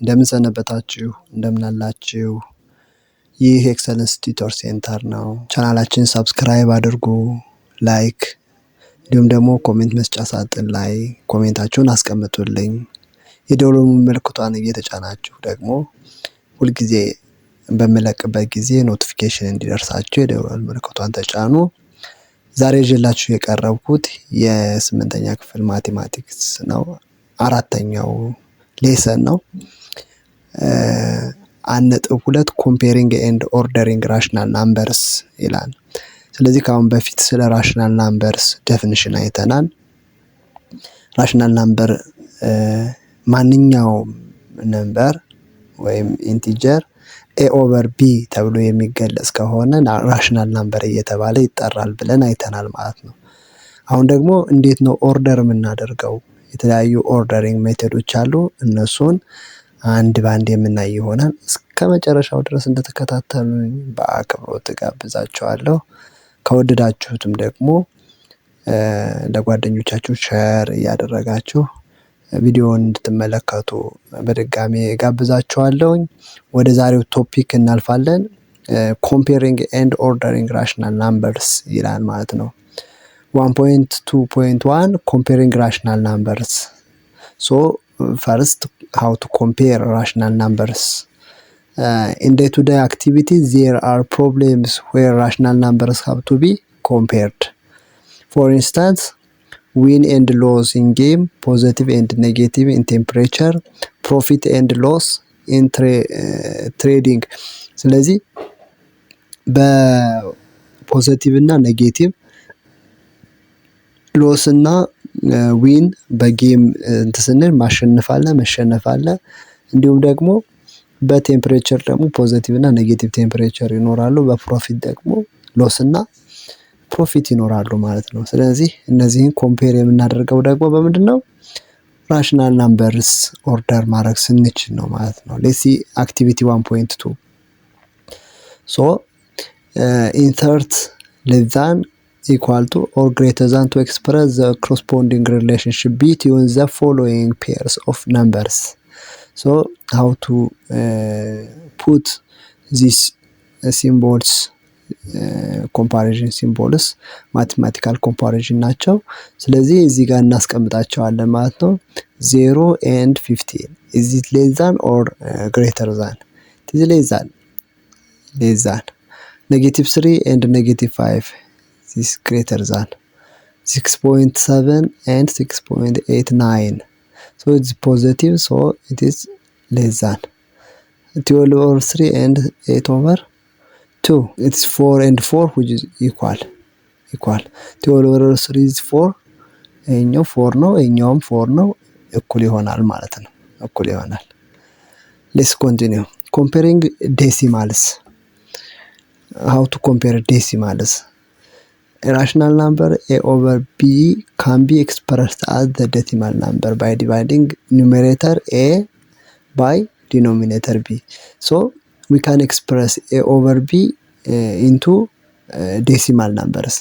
እንደምን ሰነበታችሁ እንደምን አላችሁ? ይህ ኤክሰለንስ ቲዩተር ሴንተር ነው። ቻናላችን ሰብስክራይብ አድርጉ፣ ላይክ እንዲሁም ደግሞ ኮሜንት መስጫ ሳጥን ላይ ኮሜንታችሁን አስቀምጡልኝ። የደወል ምልክቷን እየተጫናችሁ ደግሞ ሁልጊዜ በምለቅበት ጊዜ ኖቲፊኬሽን እንዲደርሳችሁ የደወል ምልክቷን ተጫኑ። ዛሬ ይዤላችሁ የቀረብኩት የስምንተኛ ክፍል ማቴማቲክስ ነው። አራተኛው ሌሰን ነው። 1.2 ኮምፔሪንግ ኤንድ ኦርደሪንግ ራሽናል ናምበርስ ይላል። ስለዚህ ከአሁን በፊት ስለ ራሽናል ናምበርስ ዴፊኒሽን አይተናል። ራሽናል ናምበር ማንኛውም ነምበር ወይም ኢንቲጀር ኤ ኦቨር ቢ ተብሎ የሚገለጽ ከሆነ ራሽናል ናምበር እየተባለ ይጠራል ብለን አይተናል ማለት ነው። አሁን ደግሞ እንዴት ነው ኦርደር የምናደርገው? የተለያዩ ኦርደሪንግ ሜቶዶች አሉ። እነሱን አንድ ባንድ የምናይ ይሆናል። እስከመጨረሻው ድረስ እንድትከታተሉኝ በአክብሮት ጋብዛችኋለሁ። ከወደዳችሁትም ደግሞ ለጓደኞቻችሁ ሼር እያደረጋችሁ ቪዲዮውን እንድትመለከቱ በድጋሚ ጋብዛችኋለሁኝ። ወደ ዛሬው ቶፒክ እናልፋለን። ኮምፔሪንግ ኤንድ ኦርደሪንግ ራሽናል ናምበርስ ይላል ማለት ነው። 1.2.1 comparing rational numbers. So first, how to compare rational numbers. In day-to-day activities, there are problems where rational numbers have to be compared. For instance, win and loss in game, positive and negative in temperature, profit and loss in trading. ስለዚህ በፖዚቲቭ እና ኔጌቲቭ ሎስ እና ዊን በጌም ስንል ማሸነፍ አለ መሸነፍ አለ። እንዲሁም ደግሞ በቴምፕሬቸር ደግሞ ፖዚቲቭ እና ኔጌቲቭ ቴምፕሬቸር ይኖራሉ። በፕሮፊት ደግሞ ሎስ እና ፕሮፊት ይኖራሉ ማለት ነው። ስለዚህ እነዚህን ኮምፔር የምናደርገው ደግሞ በምንድነው? ራሽናል ናምበርስ ኦርደር ማድረግ ስንችል ነው ማለት ነው። ሌትስ ሲ አክቲቪቲ 1.2 ሶ ኢንሰርት ሌስ ዛን equal to or greater than to express the corresponding relationship between the following pairs of numbers. So how to put these symbols, comparison symbols, mathematical comparison ናቸው። ስለዚህ እዚህ ጋር እናስቀምጣቸዋለን ማለት ነው። 0 and 15 is it less than or greater than? it is less than -3 and -5 is greater than 6.7 and 6.89. So it's positive, so it is less than 12 over 3 and 8 over 2. It's 4 and 4 which is equal. 12 over 3 is 4. ይሄኛው 4 ነው፣ ይሄኛውም 4 ነው። እኩል ይሆናል ማለት ነው። እኩል ይሆናል። Let's continue. Comparing decimals. How to compare decimals? A rational number a over b can be expressed as the decimal number by dividing numerator a by denominator b. So we can express a over b into decimal numbers.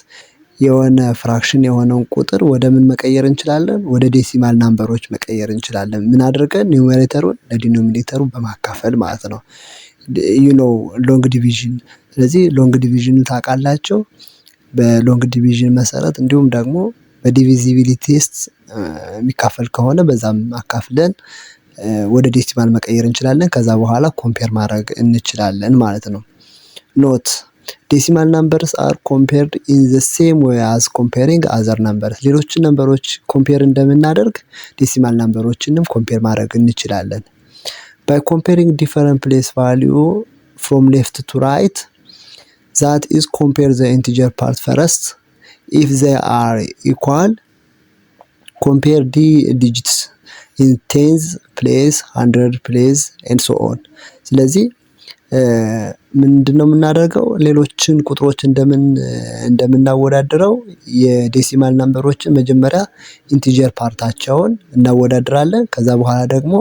የሆነ ፍራክሽን የሆነውን ቁጥር ወደ ምን መቀየር እንችላለን? ወደ ዴሲማል ናምበሮች መቀየር እንችላለን። ምን አድርገን? ኒውሜሬተሩን ለዲኖሚኔተሩ በማካፈል ማለት ነው። ሎንግ ዲቪዥን። ስለዚህ ሎንግ ዲቪዥን ታውቃላችሁ። በሎንግ ዲቪዥን መሰረት እንዲሁም ደግሞ በዲቪዚቢሊቲ ቴስት የሚካፈል ከሆነ በዛም አካፍለን ወደ ዴሲማል መቀየር እንችላለን። ከዛ በኋላ ኮምፔር ማድረግ እንችላለን ማለት ነው። ኖት ዴሲማል ናምበርስ አር ኮምፔርድ ኢን ዘ ሴም ዌይ አዝ ኮምፔሪንግ አዘር ናምበርስ። ሌሎችን ናምበሮች ኮምፔር እንደምናደርግ ዴሲማል ናምበሮችንም ኮምፔር ማድረግ እንችላለን። ባይ ኮምፔሪንግ ዲፈረንት ፕሌስ ቫልዩ ፍሮም ሌፍት ቱ ራይት that is compare the integer part first. If they are equal, compare the digits in tens place, 100 place and so on. ስለዚህ ምንድነው የምናደርገው? ሌሎችን ቁጥሮች እንደምናወዳድረው የዴሲማል ናምበሮችን መጀመሪያ ኢንቲጀር ፓርታቸውን እናወዳድራለን። ከዛ በኋላ ደግሞ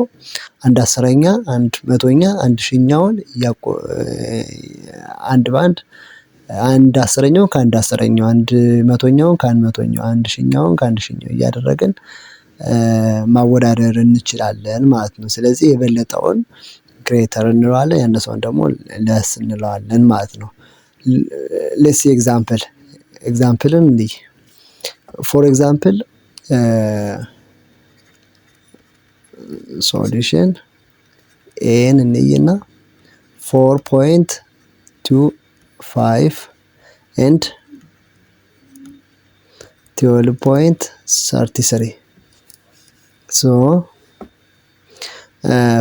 አንድ አስረኛ፣ አንድ መቶኛ፣ አንድ ሺኛውን አንድ ባንድ አንድ አስረኛው ከአንድ አስረኛው፣ አንድ መቶኛውን ከአንድ መቶኛው፣ አንድ ሺኛውን ከአንድ ሺኛው እያደረግን ማወዳደር እንችላለን ማለት ነው። ስለዚህ የበለጠውን ግሬተር እንለዋለን፣ ያነሰውን ደግሞ ለስ እንለዋለን ማለት ነው። ሌትስ ሲ ኤግዛምፕልን እንዲህ ፎር ኤግዛምፕል ሶሉሽን ኤን እንይና 4.25 and 12.33 ሶ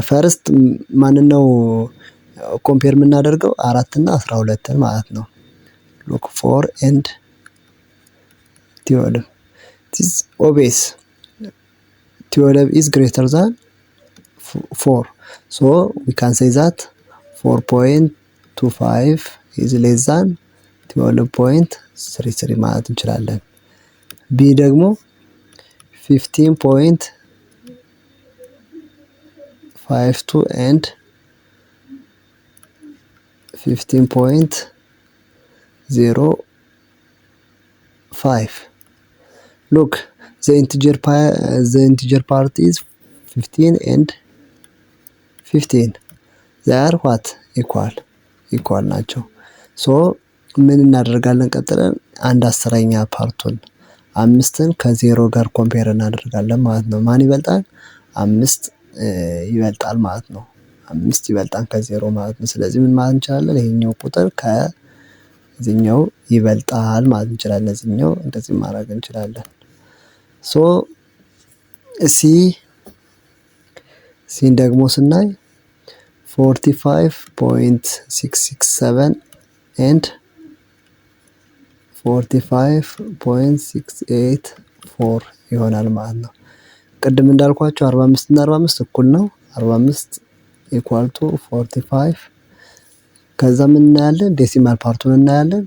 ፈርስት ማንነው ኮምፔር የምናደርገው 4 እና 12 ማለት ነው። ሉክ 4 and 12 this obvious 12 is greater than 4, so we can say that 4.25 is less than 12.33 ማለት እንችላለን። ቢ ደግሞ 15.52 and 15.05 look the integer part is 15 and 15 they are what equal ናቸው። ሶ ምን እናደርጋለን? ቀጥለን 1/10ኛ ፓርቱን 5ን ከ0 ጋር ኮምፔር እናደርጋለን ማለት ነው። ማን ይበልጣል? 5 ይበልጣል ማለት ነው። 5 ይበልጣል ከ0 ማለት ነው። ስለዚህ ምን ማለት እንችላለን? ይሄኛው ቁጥር ከዚህኛው ይበልጣል ማለት እንችላለን። እዚህኛው እንደዚህ ማድረግ እንችላለን። ሶ ሲን ደግሞ ስናይ 45.667 and 45.684 ይሆናል ማለት ነው። ቅድም እንዳልኳችሁ 45 እና 45 እኩል ነው። 45 equal to 45 ከዛ ምን እናያለን? ዴሲማል ፓርቱን እናያለን።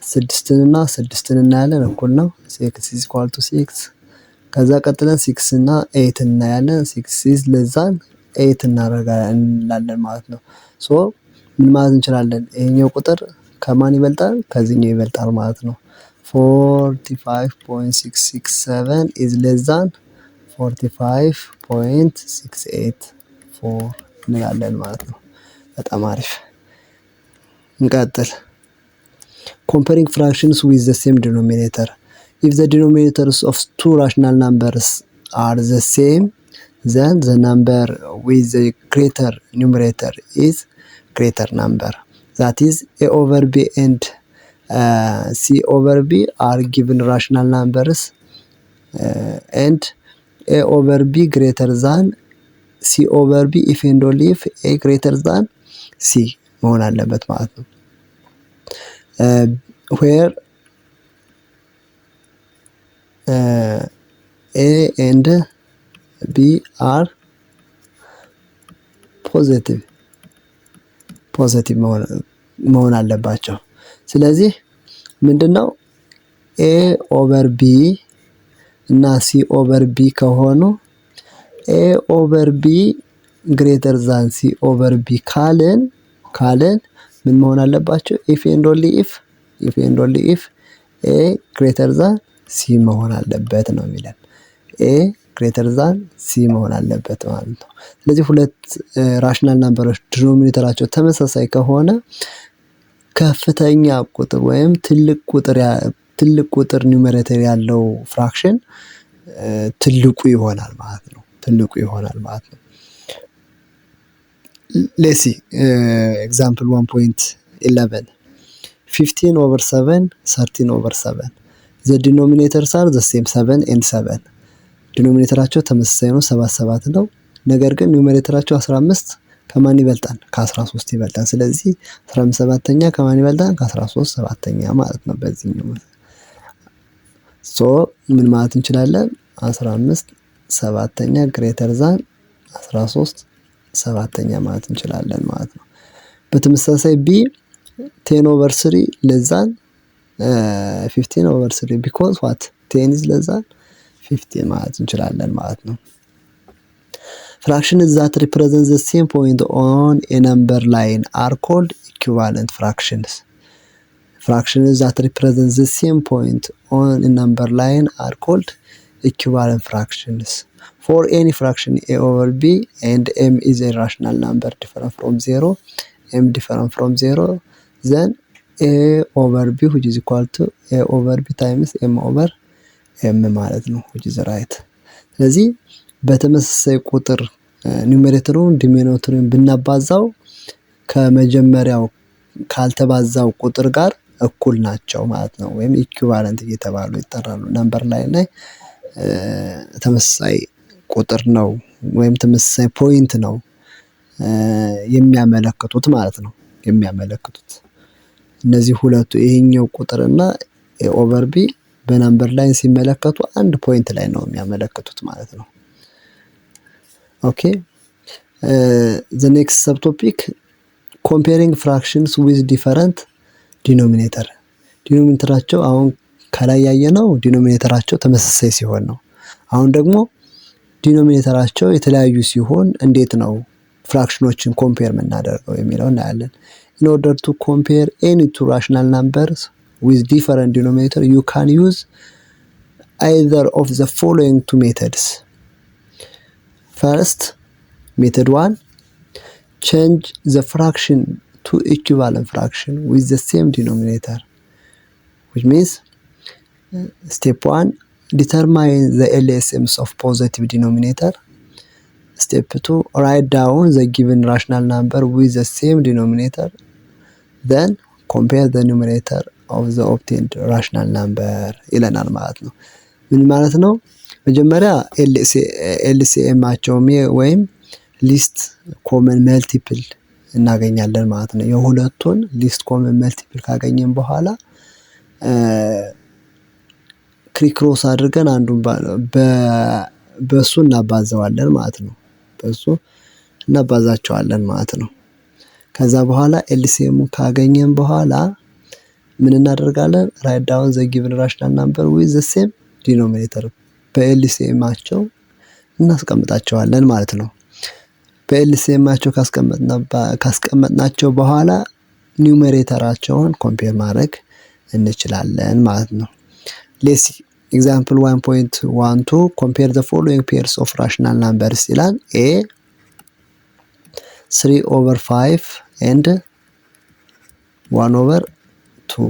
6ን እና 6ን እናያለን እኩል ነው። 6 is equal to 6 ከዛ ቀጥለን 6 እና 8 እናያለን። 6 is less than 8 እንላለን ማለት ነው። ሶ ምን ማለት እንችላለን? ይሄኛው ቁጥር ከማን ይበልጣል? ከዚህኛው ይበልጣል ማለት ነው። 45.667 is less than 45.684 እንላለን ማለት ነው። በጣም አሪፍ። እንቀጥል። comparing fractions with the same denominator. If the denominators of two rational numbers are the same, then the number with the greater numerator is greater number. That is a over b and c over b are given rational numbers and a over b greater than c over b if and only if a greater than c መሆን አለበት ማለት ነው። where a and b are positive መሆን አለባቸው። ስለዚህ ምንድነው a over b እና c over b ከሆኑ a over b greater than c over b ካልን ምን መሆን አለባቸው? if and only if a greater than c መሆን አለበት ነው የሚለን። a greater than c መሆን አለበት ማለት ነው። ስለዚህ ሁለት ራሽናል ናምበሮች ዲኖሚኔተራቸው ተመሳሳይ ከሆነ ከፍተኛ ቁጥር ወይም ትልቅ ቁጥር ኒውመሬተር ያለው ፍራክሽን ትልቁ ይሆናል ማለት ነው። let's see example 1.11 15 over 7 13 over 7 the denominators are the same 7 and 7 ዲኖሚኔተራቸው ተመሳሳይ ነው 7 ነው። ነገር ግን ኒውመሬተራቸው 15 ከማን ይበልጣል? ከ13 ይበልጣል። ስለዚህ 15 7ኛ ከማን ይበልጣል? ከ13 7ኛ ማለት ነው በዚህኛው። ሶ ምን ማለት እንችላለን? 15 7ኛ greater than 13 7ኛ ማለት እንችላለን ማለት ነው። በተመሳሳይ b 10 over 3 less than 15 over 3 because what 10 is less than 15 ማለት እንችላለን ማለት ነው። fractions that represent the same point on a number line are called equivalent fractions. Fractions that represent the same point on a number line are called equivalent fractions. For any fraction a over b and m is a rational number different from 0, m different from 0, then a over b which is equal to a over b times m over m ማለት ነው which is right። ስለዚህ በተመሳሳይ ቁጥር ኒውሜሬተሩን ዲኖሚኔተሩን ብናባዛው ከመጀመሪያው ካልተባዛው ቁጥር ጋር እኩል ናቸው ማለት ነው ወይም ኢኩቫለንት እየተባሉ ይጠራሉ። ነምበር ላይ ተመሳሳይ ቁጥር ነው ወይም ተመሳሳይ ፖይንት ነው የሚያመለክቱት ማለት ነው። የሚያመለክቱት እነዚህ ሁለቱ ይሄኛው ቁጥርና ኤ ኦቨር ቢ በነምበር ላይ ሲመለከቱ አንድ ፖይንት ላይ ነው የሚያመለክቱት ማለት ነው። ኦኬ the next subtopic comparing fractions with different denominator ዲኖሚኔተራቸው አሁን ከላይ ያየነው ዲኖሚኔተራቸው ተመሳሳይ ሲሆን ነው። አሁን ደግሞ ዲኖሚኔተራቸው የተለያዩ ሲሆን እንዴት ነው ፍራክሽኖችን ኮምፔር የምናደርገው የሚለው እናያለን። in order to compare any two rational numbers with different denominator you can use either of the following two methods. First, method 1, change the fraction to equivalent fraction with the same denominator, which means step 1, determine the LCMs of positive denominator. Step 2, write down the given rational number with the same denominator. Then compare the numerator of the obtained rational number ይለናል ማለት ነው። ምን ማለት ነው? መጀመሪያ ኤልሲኤማቸው ወይም ሊስት ኮመን መልቲፕል እናገኛለን ማለት ነው። የሁለቱን ሊስት ኮመን መልቲፕል ካገኘን በኋላ ክሪክሮስ አድርገን አንዱን በሱ እናባዛዋለን ማለት ነው። በሱ እናባዛቸዋለን ማለት ነው። ከዛ በኋላ ኤልሲኤሙን ካገኘን በኋላ ምን እናደርጋለን? write down the given rational number with the same denominator በኤልሲኤማቸው እናስቀምጣቸዋለን ማለት ነው። በኤልሲኤማቸው ካስቀመጥናቸው በኋላ ኒውሜሬተራቸውን ኮምፔር ማድረግ እንችላለን ማለት ነው። let's see example 1.12 compare the following pairs of rational numbers ይላል። a 3/5 and 1/2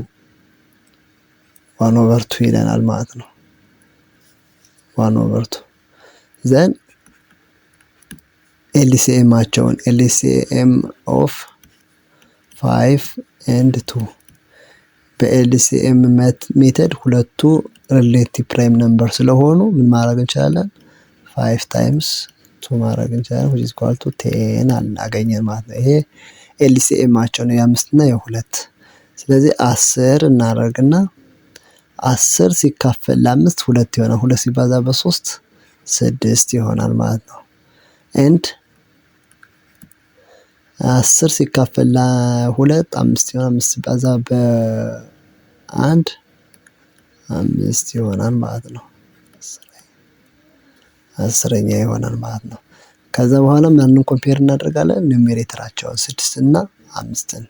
1/2 ይለናል ማለት ነው። 1/2 then LCM of 5 and 2 በኤልሲኤም ሜተድ ሁለቱ ሪሌቲቭ ፕራይም ነምበር ስለሆኑ ምን ማድረግ እንችላለን? 5 times 2 ማድረግ እንችላለን which is equal to 10 አገኘን ማለት ነው። ይሄ ኤልሲኤማቸው ነው የ5 እና የ2። ስለዚህ 10 እናደርግና 10 ሲካፈል ለ5 2 ይሆናል። 2 ሲባዛ በ3 6 ይሆናል ማለት ነው። and 10 ሲካፈል ለ2 5 ይሆናል። 5 ሲባዛ በ1 5 ይሆናል ማለት ነው። 10ኛ ይሆናል ማለት ነው። ከዛ በኋላ ማንን ኮምፔር እናደርጋለን? ኒውሜሬተራቸውን 6 እና 5ን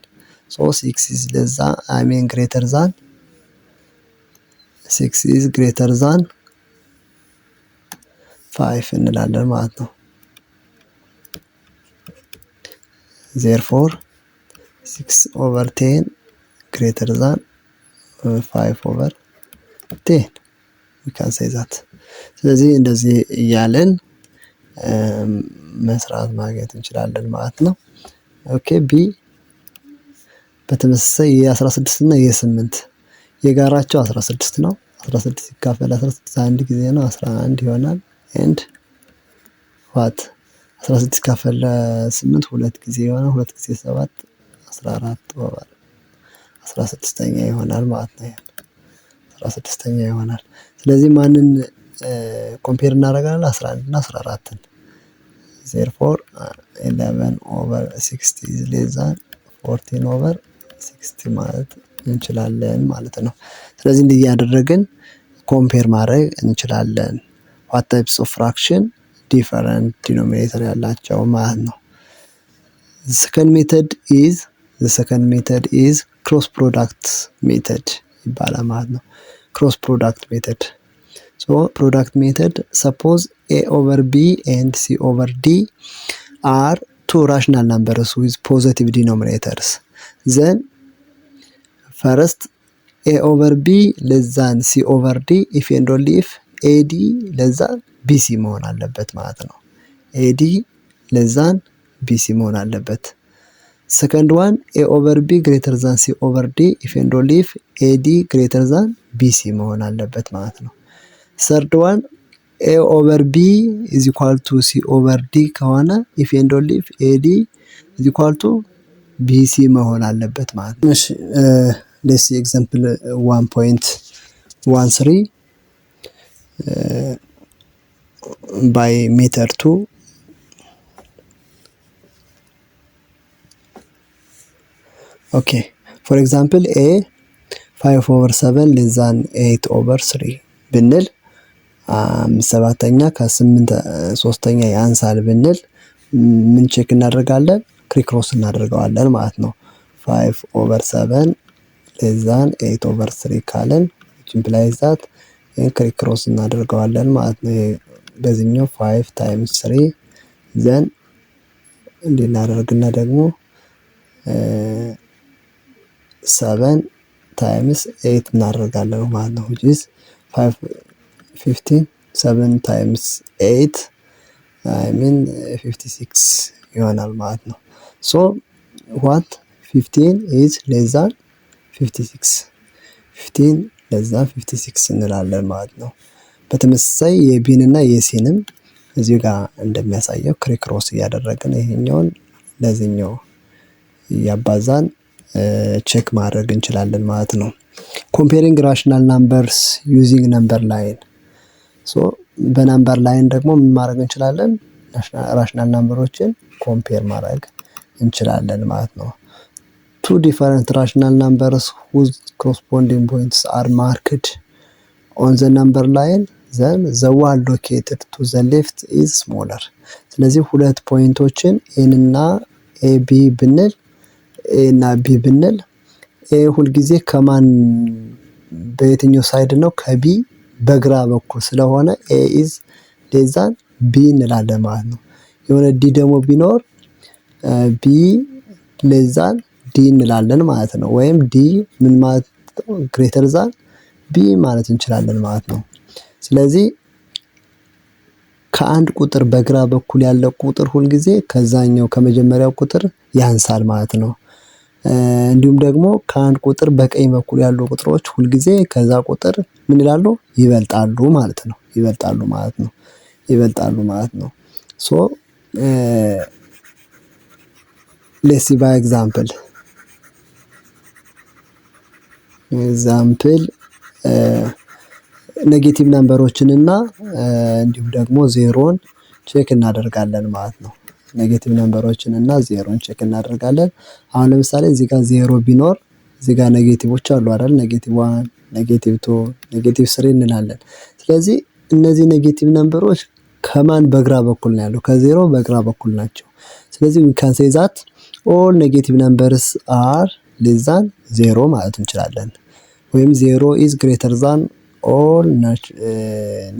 so 6 is less than greater than 6 is greater than 5 እንላለን ማለት ነው። therefore 6/10 greater than 5/10 we can say that። ስለዚህ እንደዚህ እያለን መስራት ማግኘት እንችላለን ማለት ነው። ኦኬ ቢ በተመሳሳይ የ16 እና የ8 የጋራቸው 16 ነው። 16 ሲካፈል 16 አንድ ጊዜ ነው 11 ይሆናል። and what 16 ሲካፈል 8 ሁለት ጊዜ ይሆናል። 2 ጊዜ 7 14 16ኛ ይሆናል ማለት ነው። 16ኛ ይሆናል። ስለዚህ ማንን ኮምፔር እናደርጋለን? 11 እና 14ን therefore 11/60 is less than 14/60 ማለት እንችላለን ማለት ነው። ስለዚህ እንዲህ ያደረግን ኮምፔር ማድረግ እንችላለን። what types of fraction different denominator ያላቸው ማለት ነው። the second method is cross product method ይባላል ማለት ነው። cross product method ሶ ፕሮዳክት ሜተድ ሰፖዝ a over b and c over d are two rational numbers with positive denominators. Then first a over b less than c over d if and only if ad less than bc መሆን አለበት ማለት ነው። ad less than bc መሆን አለበት። Second one a over b greater than c over d if and only if ad greater than bc መሆን አለበት ማለት ነው። Third one a over b is equal to c over d ከሆነ if and only if ad is equal to bc መሆን አለበት ማለት ነው። እሺ let's see example 1.13 by meter 2. Okay, for example a 5 over 7 less than 8 over 3 ብንል 7ኛ ከ8 3ኛ ያንሳል ብንል ምን ቼክ እናደርጋለን? ክሪክሮስ እናደርገዋለን ማለት ነው። 5 over 7 less than 8 over 3 ካለን which implies that ክሪክሮስ እናደርገዋለን ማለት ነው። በዚህኛው 5 times 3 then እንድናደርግና ደግሞ 7 times 8 እናደርጋለን ማለት ነው which is 15 7 times 8 I mean 56 ይሆናል ማለት ነው። so what 15 is less than 56 15 less than 56 እንላለን ማለት ነው። በተመሳሳይ የቢን እና የሲንም እዚህ ጋር እንደሚያሳየው ክሪክሮስ እያደረግን ይሄኛውን ለዚህኛው ያባዛን ቼክ ማድረግ እንችላለን ማለት ነው። comparing rational numbers using number line. so በነምበር ላይን ደግሞ ምን ማድረግ እንችላለን? ራሽናል ናምበሮችን ኮምፔር ማድረግ እንችላለን ማለት ነው። two different rational numbers whose corresponding points are marked on the number line then the one located to the left is smaller. ስለዚህ ሁለት ፖይንቶችን ኤ እና ኤ ቢ ብንል ኤ እና ቢ ብንል ኤ ሁል ጊዜ ከማን በየትኛው ሳይድ ነው? ከቢ በግራ በኩል ስለሆነ ኤ is less than ቢ እንላለን ማለት ነው። የሆነ ዲ ደግሞ ቢኖር ቢ less than ዲ እንላለን ማለት ነው። ወይም ዲ ምን ማለት greater than ቢ ማለት እንችላለን ማለት ነው። ስለዚህ ከአንድ ቁጥር በግራ በኩል ያለው ቁጥር ሁል ጊዜ ከዛኛው ከመጀመሪያው ቁጥር ያንሳል ማለት ነው። እንዲሁም ደግሞ ከአንድ ቁጥር በቀኝ በኩል ያሉ ቁጥሮች ሁል ጊዜ ከዛ ቁጥር ምን ይላሉ? ይበልጣሉ ማለት ነው። ይበልጣሉ ማለት ነው። so let's see by example ኔጌቲቭ ነምበሮችን እና እንዲሁም ደግሞ ዜሮን ቼክ እናደርጋለን ማለት ነው። ኔጌቲቭ ነምበሮችን እና ዜሮን ቼክ እናደርጋለን። አሁን ለምሳሌ እዚህ ጋር ዜሮ ቢኖር እዚህ ጋር ኔጌቲቮች አሉ አይደል? ኔጌቲቭ 1 ኔጌቲቭ 2 ኔጌቲቭ 3 እንላለን። ስለዚህ እነዚህ ኔጌቲቭ ነምበሮች ከማን በግራ በኩል ነው ያለው? ከዜሮ በግራ በኩል ናቸው። ስለዚህ we can say that all negative numbers are less than 0 ማለት እንችላለን። ወይም 0 is greater than all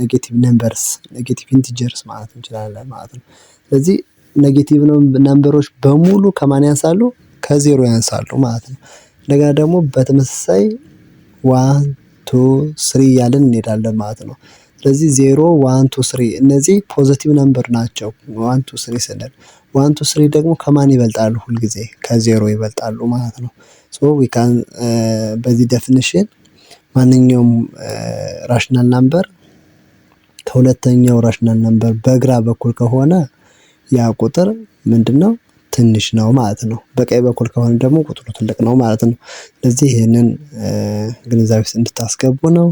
negative numbers negative integers ማለት እንችላለን ማለት ነው። ስለዚህ ኔጌቲቭ ነምበሮች በሙሉ ከማን ያንሳሉ? ከዜሮ ያንሳሉ ማለት ነው። እንደገና ደግሞ በተመሳሳይ 1 2 3 እያልን እንሄዳለን ማለት ነው። ስለዚህ 0 1 2 3 እነዚህ ፖዚቲቭ ነምበር ናቸው። 1 2 3 ስንል 1 2 3 ደግሞ ከማን ይበልጣሉ? ሁል ጊዜ ከዜሮ ይበልጣሉ ማለት ነው። so we can በዚህ ዴፊኒሽን ማንኛውም ራሽናል ናምበር ከሁለተኛው ራሽናል ናምበር በግራ በኩል ከሆነ ያ ቁጥር ምንድነው? ትንሽ ነው ማለት ነው። በቀኝ በኩል ከሆነ ደግሞ ቁጥሩ ትልቅ ነው ማለት ነው። ስለዚህ ይሄንን ግንዛቤ ውስጥ እንድታስገቡ ነው።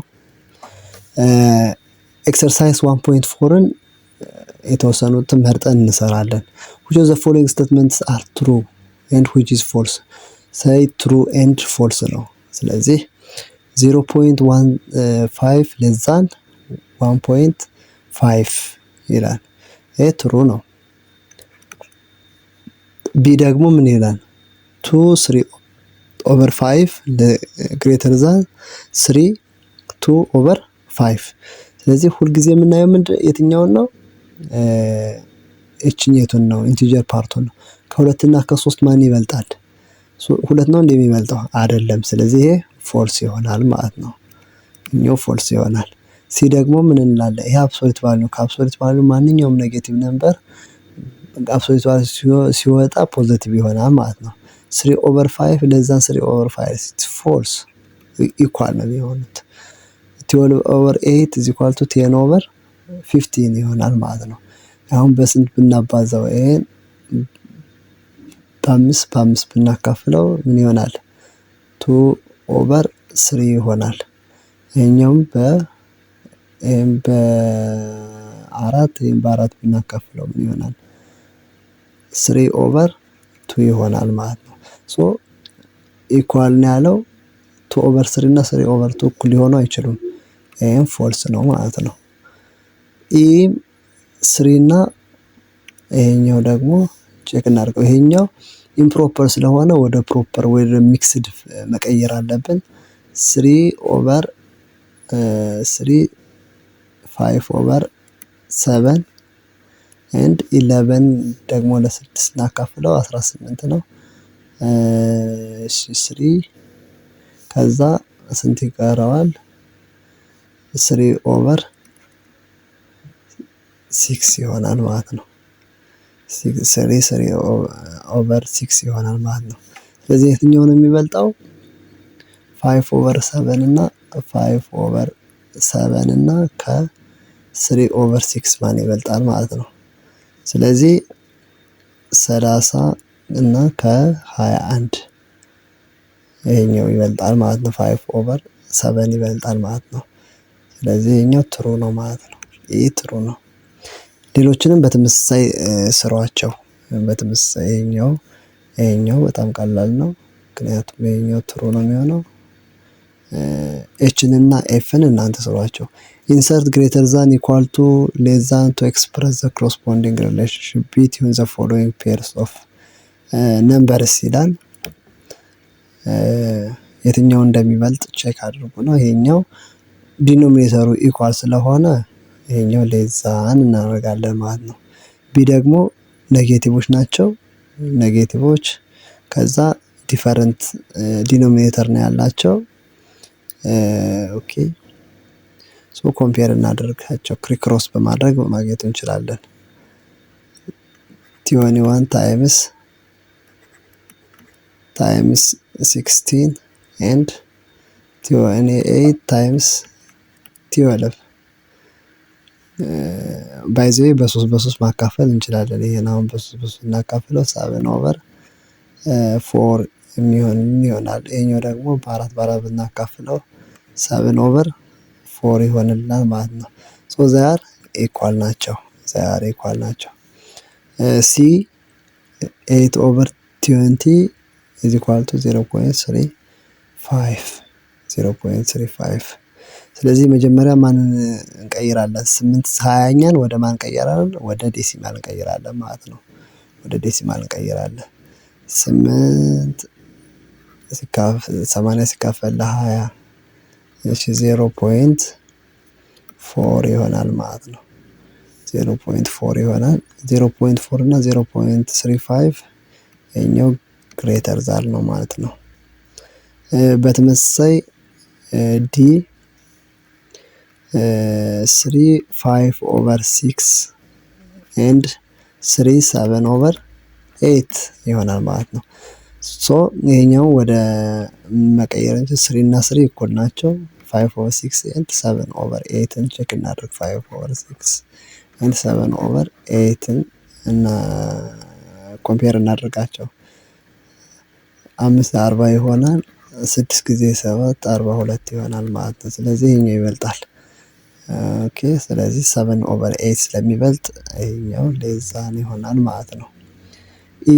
ኤክሰርሳይዝ 1.4ን የተወሰኑትን መርጠን እንሰራለን። which of the following statements are true and which is false? say true and false ነው። ስለዚህ 0.15 less than 1.5 ይላል። ይሄ ትሩ ነው። ቢ ደግሞ ምን ይላል? 2 3 over 5 greater than 3 2 over 5 ስለዚህ ሁልጊዜ የምናየው የትኛውን ነው? እችኛቱን ነው፣ ኢንቲጀር ፓርቱን ነው። ከ2 እና ከ3 ማን ይበልጣል? 2 ነው የሚበልጠው አይደለም። ስለዚህ ይሄ ፎልስ ይሆናል ማለት ነው። እኛው ፎልስ ይሆናል። ሲ ደግሞ ምን እንላለን? ይሄ አብሶሉት ቫልዩ ነው። ከአብሶሉት ቫልዩ ማንኛውም ኔጌቲቭ ነምበር አብሶሉት ቫልዩ ሲወጣ ፖዚቲቭ ይሆናል ማለት ነው። 3/5 ለዛን 3/5 ፎልስ ኢኳል ነው የሚሆኑት። 12/8 is equal to 10/15 ይሆናል ማለት ነው። አሁን በስንት ብናባዛው ይሄን በ5 ብናካፍለው ምን ይሆናል? 2/3 ይሆናል። ይሄኛውም በ4 ብናካፍለው ምን ይሆናል? 3/2 ይሆናል ማለት ነው። ሶ ኢኳል ነው ያለው 2/3 እና 3/2 እኩል ሊሆኑ አይችሉም። ይሄም ፎልስ ነው ማለት ነው። 3 እና ይሄኛው ደግሞ ቼክ እናድርገው። ይሄኛው ኢምፕሮፐር ስለሆነ ወደ ፕሮፐር ወደ ሚክስድ መቀየር አለብን። 3/3 5/7 and 11 ደግሞ ለ6 እናካፍለው 18 ነው። እሺ 3 ከዛ ስንት ይቀረዋል? 3/6 ይሆናል ማለት ነው። 3/6 ይሆናል ማለት ነው። ስለዚህ የትኛው ነው የሚበልጠው? 5/7 እና 5/7 እና ከ3/6 ማን ይበልጣል ማለት ነው። ስለዚህ 30 እና ከ21 ይሄኛው ይበልጣል ማለት ነው። 5/7 ይበልጣል ማለት ነው። ስለዚህ ይሄኛው ትሩ ነው ማለት ነው። ይሄ ትሩ ነው። ሌሎችንም በተመሳሳይ ስሯቸው። በተመሳሳይ ይሄኛው በጣም ቀላል ነው። ምክንያቱም ይሄኛው ትሩ ነው የሚሆነው። ኤችን እና ኤፍን እናንተ ስሯቸው። ኢንሰርት ግሬተር ዛን ኢኳል ቱ ሌስ ዛን ቱ ኤክስፕረስ ዘ ኮረስፖንዲንግ ሪሌሽንሺፕ ቢትዊን ዘ ፎሎዊንግ ፔርስ ኦፍ ነምበርስ ይላል። የትኛው እንደሚበልጥ ቼክ አድርጉ ነው። ይሄኛው ዲኖሚኔተሩ ኢኳል ስለሆነ ይሄኛው ሌስ ዛን እናደርጋለን ማለት ነው። ቢ ደግሞ ኔጌቲቮች ናቸው። ኔጌቲቮች ከዛ ዲፈረንት ዲኖሚኔተር ነው ያላቸው። ኦኬ ሶ ኮምፔር እናደርጋቸው ክሪክሮስ በማድረግ ማግኘት እንችላለን። 21 ታይምስ 16 and 28 ታይምስ 12 ባይ ዘ ዌይ በ3 ማካፈል እንችላለን። ይሄን አሁን በ3 እናካፍለው 7/4 ይሆናል። ይሄኛው ደግሞ በ4 ብናካፍለው 7/4 ይሆንልናል ማለት ነው። ሶ ዛር ኢኳል ናቸው። ሲ 8/20 is equal to 0.35 ስለዚህ መጀመሪያ ማንን እንቀይራለን? 8/20ኛን ወደ ማን እንቀይራለን? ወደ ዴሲማል እንቀይራለን ማለት ነው። ወደ ዴሲማል እንቀይራለን። 80 ሲካፈል ለ20 እሺ 0.4 ይሆናል ማለት ነው። 0.4 ይሆናል። 0.4 እና 0.35 ይሄኛው ግሬተር ዛን ነው ማለት ነው። በተመሳሳይ ዲ 3/5/6 and 3/7/8 ይሆናል ማለት ነው። ሶ ይሄኛው ወደ መቀየር እንጂ 3 እና 3 እኩል ናቸው። 5/6 and 7/8ን ቼክ እናድርግ። 5/6 and 7/8ን እና ኮምፔር እናድርጋቸው። 5/40 ይሆናል። 6 ጊዜ 7 42 ይሆናል ማለት ነው። ስለዚህ ይሄኛው ይበልጣል። ኦኬ ስለዚህ 7/8 ስለሚበልጥ ይሄኛው ሌስ ዛን ይሆናል ማለት ነው። ኢ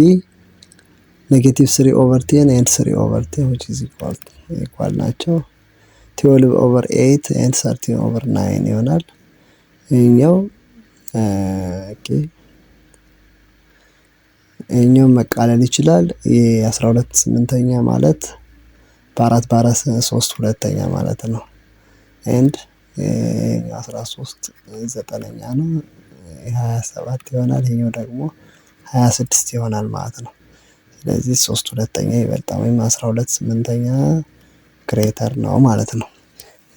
-3/10 and 3/10 which is equal ናቸው። 12/8 and 13/9 ይሆናል። ይሄኛው ኦኬ ይሄኛው መቃለል ይችላል። የ12/8ኛ ማለት በ4 3/2 ማለት ነው። and 13 ዘጠነኛ ነው። 27 ይሆናል። ይሄኛው ደግሞ 26 ይሆናል ማለት ነው። ስለዚህ 3 ሁለተኛ ይበልጣል ወይም 12 ስምንተኛ ግሬተር ነው ማለት ነው።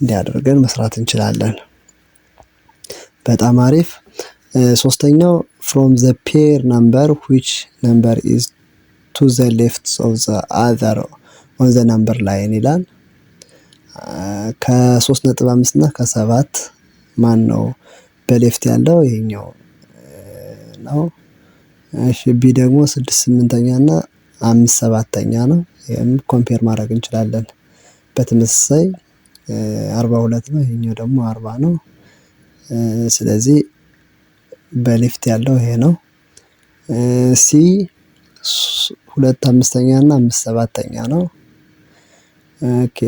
እንዲህ አድርገን መስራት እንችላለን። በጣም አሪፍ። ሶስተኛው from the pair number which number is to the left of the other on the number line ይላል። ከ3.5 እና ከ7 ማን ነው በሌፍት ያለው? ይሄኛው ነው። እሺ ቢ ደግሞ 6 8ኛ እና 5 7ኛ ነው። ይሄም ኮምፔር ማድረግ እንችላለን። በተመሳሳይ 42 ነው። ይሄኛው ደግሞ 40 ነው። ስለዚህ በሌፍት ያለው ይሄ ነው። ሲ 2 5ኛ እና 5 7ኛ ነው። ኦኬ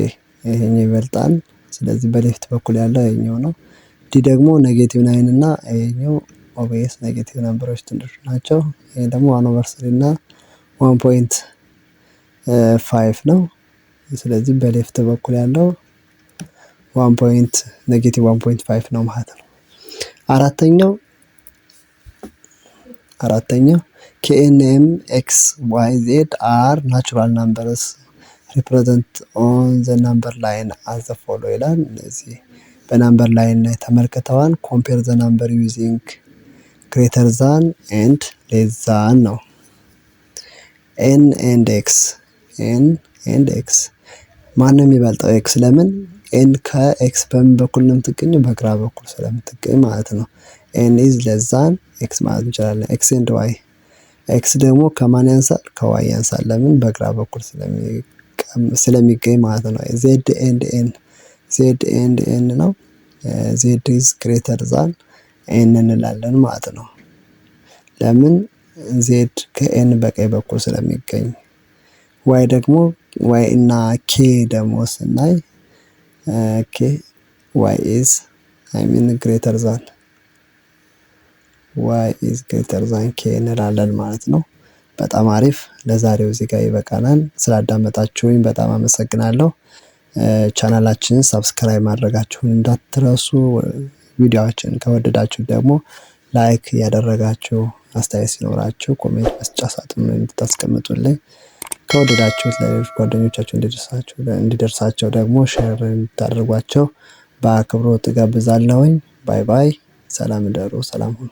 ይሄኛው ይበልጣል። ስለዚህ በሌፍት በኩል ያለው ይሄኛው ነው። ዲ ደግሞ -9 እና ይሄኛው ኦብቪየስ ኔጌቲቭ ነምበሮች ትንሽ ናቸው። ይሄ ደግሞ 1/3 እና 1.5 ነው። ስለዚህ በሌፍት በኩል ያለው -1.5 ነው ማለት ነው። አራተኛው KNM X Y Z are natural numbers represent on the number line as follow ይላል። እነዚህ በናምበር ላይን ላይ ተመልክተዋል። compare the number using greater than and less than ነው። n and x ማንም የሚበልጠው x ለምን? n ከኤክስ በምን በኩል ነው የምትገኘው? በግራ በኩል ስለምትገኝ ማለት ነው። n is less than x ማለት እንችላለን። x and y x ደግሞ ከማን ያንሳል? ከy ያንሳል። ለምን? በግራ በኩል ስለሚገኝ ማለት ነው። z and n ነው። z is greater than n እንላለን ማለት ነው። ለምን? z ከn በቀኝ በኩል ስለሚገኝ። y ደግሞ y እና k ደግሞ ስናይ y is greater than k እንላለን ማለት ነው። በጣም አሪፍ። ለዛሬው እዚህ ጋር ይበቃናል። ስላዳመጣችሁኝ በጣም አመሰግናለሁ። ቻናላችንን ሰብስክራይብ ማድረጋችሁን እንዳትረሱ። ቪዲዮዎችን ከወደዳችሁ ደግሞ ላይክ ያደረጋችሁ፣ አስተያየት ሲኖራችሁ ኮሜንት መስጫ ሳጥን ላይ እንድታስቀምጡልኝ፣ ከወደዳችሁት ለሌሎች ጓደኞቻችሁ እንዲደርሳቸው ደግሞ ሼር እንድታደርጓቸው በአክብሮት እጋብዛለሁኝ። ባይ ባይ። ሰላም እደሩ። ሰላም ሁኑ።